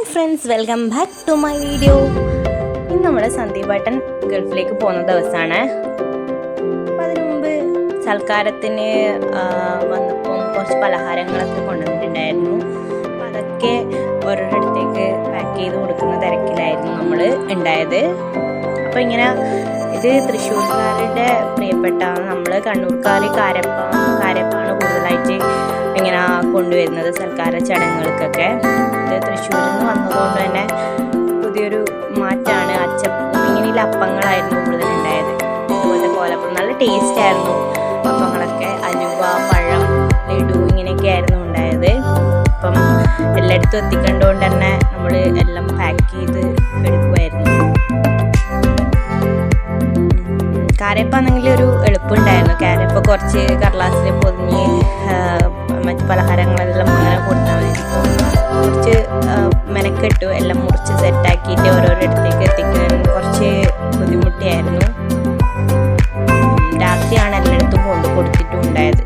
Hi friends, welcome back to my video. ഇന്ന് നമ്മുടെ സന്ദീപേട്ടൻ ഗൾഫിലേക്ക് പോകുന്ന ദിവസമാണ്. അപ്പം അതിനു മുമ്പ് സൽക്കാരത്തിന് വന്നപ്പോൾ കുറച്ച് പലഹാരങ്ങളൊക്കെ കൊണ്ടുവന്നിട്ടുണ്ടായിരുന്നു. അപ്പം അതൊക്കെ ഓരോരിടത്തേക്ക് പാക്ക് ചെയ്ത് കൊടുക്കുന്ന തിരക്കിലായിരുന്നു നമ്മൾ ഉണ്ടായത്. അപ്പോൾ ഇങ്ങനെ ഇത് തൃശ്ശൂർക്കാരുടെ പ്രിയപ്പെട്ട, നമ്മൾ കണ്ണൂർക്കാർ കാരപ്പാണ് കൂടുതലായിട്ട് ഇങ്ങനെ കൊണ്ടുവരുന്നത് സൽക്കാര ചടങ്ങുകൾക്കൊക്കെ. ഇത് തൃശ്ശൂരിൽ നിന്ന് വന്നതുകൊണ്ട് തന്നെ പുതിയൊരു മാറ്റമാണ്. ഇങ്ങനെയുള്ള അപ്പങ്ങളായിരുന്നു കൂടുതലുണ്ടായത്. അതുപോലെ കോലപ്പം നല്ല ടേസ്റ്റ് ആയിരുന്നു. അപ്പങ്ങളൊക്കെ അലുവ, പഴം, ലഡു ഇങ്ങനെയൊക്കെ ആയിരുന്നു ഉണ്ടായത്. അപ്പം എല്ലായിടത്തും എത്തിക്കേണ്ടതുകൊണ്ട് തന്നെ നമ്മൾ എല്ലാം പാക്ക് ചെയ്ത് എടുക്കുമായിരുന്നു. കാരപ്പാണെങ്കിൽ ഒരു എളുപ്പമുണ്ടായിരുന്നു. കാരപ്പ കുറച്ച് കടലാസിൽ പൊതിഞ്ഞ് മറ്റ് പലഹാരങ്ങളെല്ലാം അങ്ങനെ കൊടുത്താൽ മതി. കുറച്ച് മെനക്കെട്ടു എല്ലാം മുറിച്ച് സെറ്റാക്കിയിട്ട് ഓരോരിടത്തേക്ക് എത്തിക്കാൻ കുറച്ച് ബുദ്ധിമുട്ടിയായിരുന്നു. രാത്രിയാണ് എല്ലായിടത്തും കൊണ്ട് കൊടുത്തിട്ടുണ്ടായത്.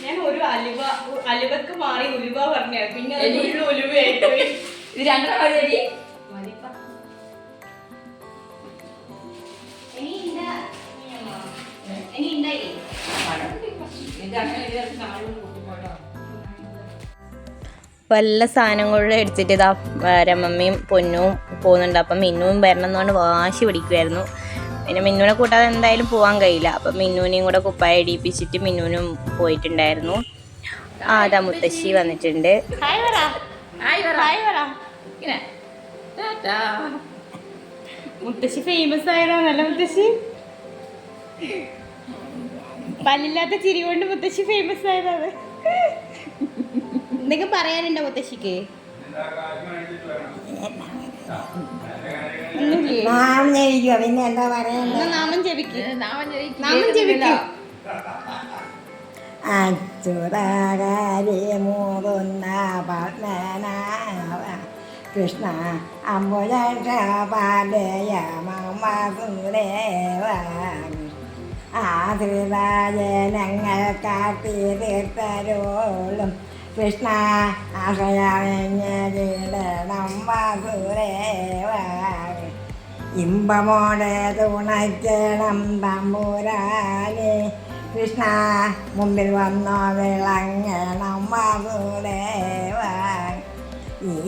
ഞാൻ ഒരു അലുവക്ക് മാറി ഉലുവ പറഞ്ഞ, പിന്നെ ഉലുവയായിട്ട് ഇത് രണ്ടാമത് വല്ല സാധനങ്ങളുടെ എടുത്തിട്ട് ഇതാ രമമ്മയും പൊന്നും പോകുന്നുണ്ട്. അപ്പം മിന്നുവും വരണം എന്നുകൊണ്ട് വാശി പിടിക്കുമായിരുന്നു. പിന്നെ മിന്നുവിനെ കൂട്ടാതെ എന്തായാലും പോകാൻ കഴിയില്ല. അപ്പം മിന്നുവിനെയും കൂടെ കുപ്പായ ഇടിപ്പിച്ചിട്ട് മിന്നുവിനും പോയിട്ടുണ്ടായിരുന്നു. അതാ മുത്തശ്ശി വന്നിട്ടുണ്ട്. മുത്തശ്ശി ഫേമസ് ആയതാണല്ല മുത്തശ്ശി. പല്ലില്ലാത്ത ചിരി കൊണ്ട് മുത്തശ്ശി ഫേമസ് ആയതാണ്. എന്തൊക്കെ പറയാനുണ്ടോ മുത്തശ്ശിക്ക്? പിന്നെ എന്താ പറയാ, നാമം ജപിക്ക്. അച്യുതാകാരി മൂതുന്ന പത്മനാഭ കൃഷ്ണ അംബുജക്ഷ പാലയ മമസുരേവ ആശ്രിതജനങ്ങൾ കാട്ടി തീർത്തരോളും കൃഷ്ണ ആശ്രയം വാസുരേവ ഇമ്പമോടെ തുണയ്ക്കണം തമ്പുരാനെ കൃഷ്ണ മുമ്പിൽ വന്നോ വിളങ്ങണം വാസുദേവ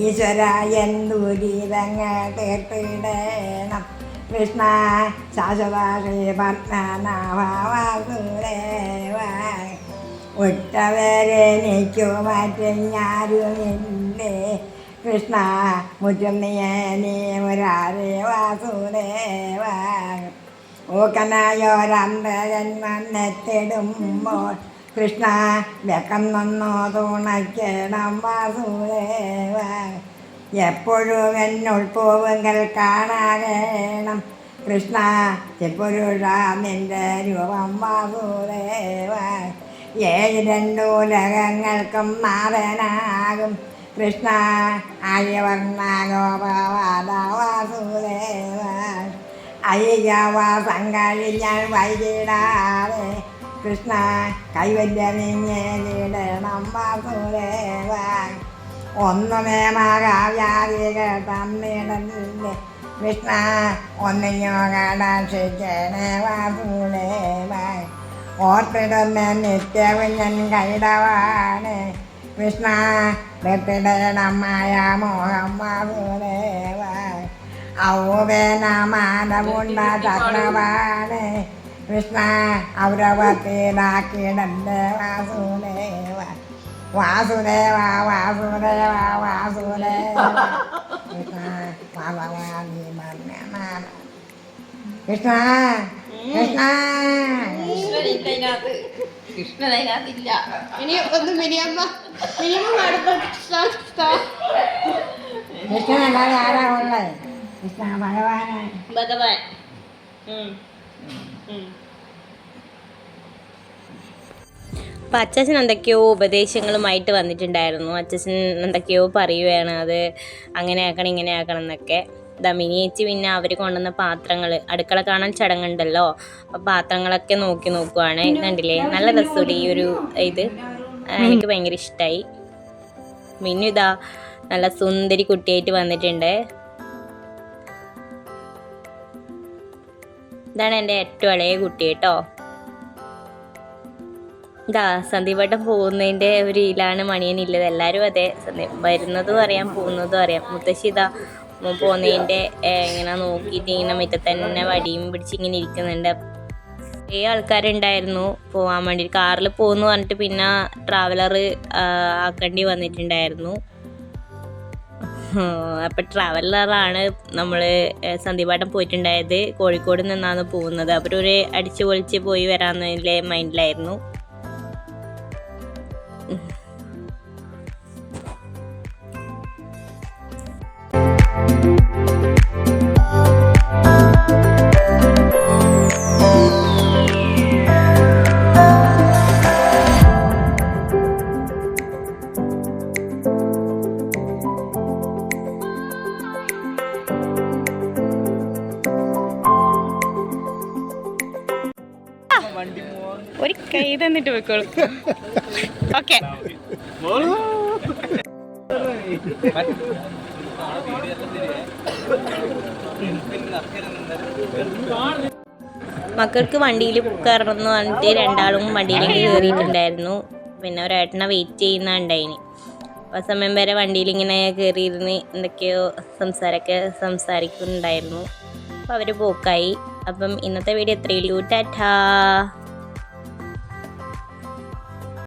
ഈശ്വര എന്തുരിതങ്ങൾ തീർത്തിടണം കൃഷ്ണ ശാശ്വത ശ്രീ പത്മനാഭ വാസുദേവ ഒറ്റവരെനിക്കു മറ്റാരുമില്ലേ കൃഷ്ണ മുറ്റും നീ മുരാരേ വാസുദേവ ഓക്കനായോരന്തജന്മന്നെത്തിടുമ്പോൾ കൃഷ്ണ വെക്കം നന്നോ തുണയ്ക്കണം വാസുദേവ എപ്പോഴും എന്നുൾപ്പോവുങ്കൽ കാണാകണം കൃഷ്ണ ചെപ്പുരുഷ നിന്റെ രൂപം വാസുദേവ ഏഴ് രണ്ടുലകങ്ങൾക്കും നാഥനാകും കൃഷ്ണ ആര്യവർണ്ണ ഗോപവാദ വാസുദേവ അയ്യവാസം കഴിഞ്ഞാൽ വൈകിടാതെ കൃഷ്ണ കൈവല്യമിടണം വാസുദേവ ഒന്നുമേ മഹാവ്യാധികൾ തന്നിടല്ലേ കൃഷ്ണ ഒന്നിഞ്ഞോ കടാക്ഷിക്കണേ വാസുദേവ ഓർത്തിടുന്ന നിത്യവും ഞാൻ കൈടവാണ് കൃഷ്ണ വെട്ടിടണമായ മോഹം വാസുദേവ ഔവേനമാനമുണ്ട ചക്രവാണ് കൃഷ്ണ ഔരവത്തിലാക്കിടന്റെ വാസുദേവ വാസുദേവ വാസുദേവ വാസുദേവ കൃഷ്ണ ഭഗവാൻ കൃഷ്ണ കൃഷ്ണ കൃഷ്ണനതിനകത്തില്ല. ഇനി ഒന്ന് മിനിയമ്മ അടുത്ത കൃഷ്ണനല്ലാതെ ആരാ ഉള്ളത്? കൃഷ്ണ ഭഗവാന്. ഭഗവാൻ. അപ്പം അച്ഛൻ എന്തൊക്കെയോ ഉപദേശങ്ങളുമായിട്ട് വന്നിട്ടുണ്ടായിരുന്നു. അച്ഛൻ എന്തൊക്കെയോ പറയുകയാണ്, അത് അങ്ങനെ ആക്കണം ഇങ്ങനെ ആക്കണം എന്നൊക്കെ. മിനിയേച്ചി പിന്നെ അവർ കൊണ്ടുവന്ന പാത്രങ്ങൾ, അടുക്കള കാണാൻ ചടങ്ങുണ്ടല്ലോ, അപ്പം പാത്രങ്ങളൊക്കെ നോക്കുവാണ്. കണ്ടില്ലേ, നല്ല രസമുണ്ട് ഈ ഒരു ഇത്. എനിക്ക് ഭയങ്കര ഇഷ്ടമായി. മിന്നു ഇതാ നല്ല സുന്ദരി കുട്ടിയായിട്ട് വന്നിട്ടുണ്ട്. ഇതാണ് എൻ്റെ ഏറ്റവും ഇളയ കുട്ടി കേട്ടോ. ഇതാ സന്ദീപേട്ടൻ പോകുന്നതിൻ്റെ ഒരു ഇതിലാണ് മണിയനില്ലത്. എല്ലാവരും അതെ, വരുന്നതും അറിയാം പോകുന്നതും അറിയാം. മുത്തശ്ശി ഇതാ പോകുന്നതിൻ്റെ ഇങ്ങനെ നോക്കിയിട്ട് ഇങ്ങനെ മുറ്റത്ത് തന്നെ വടിയും പിടിച്ച് ഇങ്ങനെ ഇരിക്കുന്നുണ്ട്. കുറേ ആൾക്കാരുണ്ടായിരുന്നു പോകാൻ വേണ്ടി. കാറിൽ പോകുന്നു പറഞ്ഞിട്ട് പിന്നെ ട്രാവലർ ആക്കേണ്ടി വന്നിട്ടുണ്ടായിരുന്നു. അപ്പം ട്രാവലറാണ് നമ്മൾ സന്ദീപേട്ടൻ പോയിട്ടുണ്ടായത്. കോഴിക്കോട് നിന്നാണ് പോകുന്നത്. അവരൊരു അടിച്ചു പൊളിച്ച് പോയി വരാമെന്നതിലെ മൈൻഡിലായിരുന്നു. ഒരു കൈ തന്നിട്ട് പോയിക്കോളൂ. ഓക്കെ, മക്കൾക്ക് വണ്ടിയിൽ കയറണം എന്ന് പറഞ്ഞിട്ട് രണ്ടാളും വണ്ടിയിലേക്ക് കയറിയിട്ടുണ്ടായിരുന്നു. പിന്നെ ഒരേട്ടനെ വെയിറ്റ് ചെയ്യുന്നുണ്ടായിന്. ആ സമയം വരെ വണ്ടിയിൽ ഇങ്ങനെ കയറിയിരുന്ന് എന്തൊക്കെയോ സംസാരിക്കുന്നുണ്ടായിരുന്നു. അപ്പോൾ അവർ പോക്കായി. അപ്പം ഇന്നത്തെ വീഡിയോ എത്രയുള്ളൂ. ടാറ്റാ.